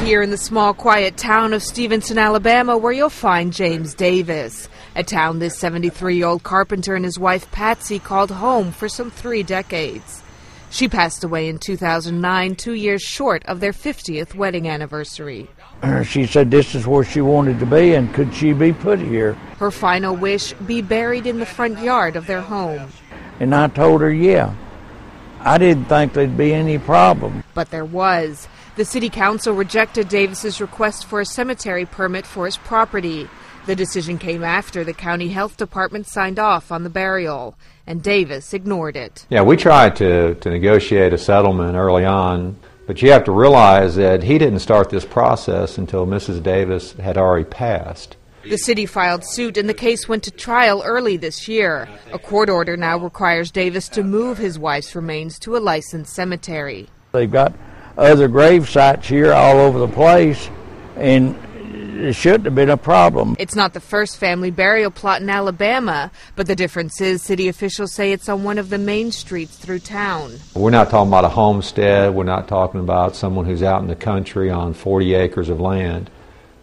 here in the small, quiet town of Stevenson, Alabama, where you'll find James Davis, a town this 73-year-old carpenter and his wife Patsy called home for some 3 decades. She passed away in 2009, 2 years short of their 50th wedding anniversary. She said this is where she wanted to be, and could she be put here? Her final wish, be buried in the front yard of their home. And I told her, yeah. I didn't think there'd be any problem. But there was. The city council rejected Davis's request for a cemetery permit for his property. The decision came after the county health department signed off on the burial, and Davis ignored it. Yeah, we tried to negotiate a settlement early on, but you have to realize that he didn't start this process until Mrs. Davis had already passed. The city filed suit and the case went to trial early this year. A court order now requires Davis to move his wife's remains to a licensed cemetery. They've got other grave sites here all over the place, and it shouldn't have been a problem. It's not the first family burial plot in Alabama, but the difference is city officials say it's on one of the main streets through town. We're not talking about a homestead. We're not talking about someone who's out in the country on 40 acres of land.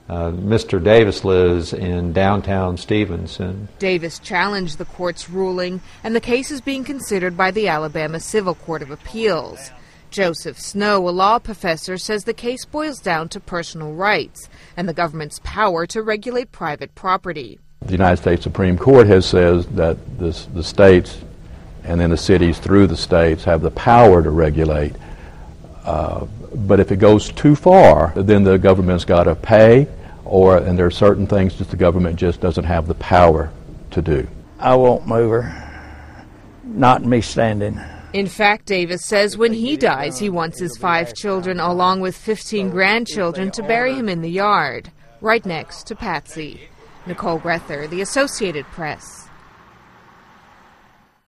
Mr. Davis lives in downtown Stevenson. Davis challenged the court's ruling, and the case is being considered by the Alabama Civil Court of Appeals. Joseph Snow, a law professor, says the case boils down to personal rights and the government's power to regulate private property. The United States Supreme Court has said that the states and then the cities through the states have the power to regulate. But if it goes too far, then the government's got to pay, and there are certain things that the government just doesn't have the power to do. I won't move her. Not me standing. In fact, Davis says when he dies, he wants his 5 children, along with 15 grandchildren, to bury him in the yard, right next to Patsy. Nicole Grether, The Associated Press.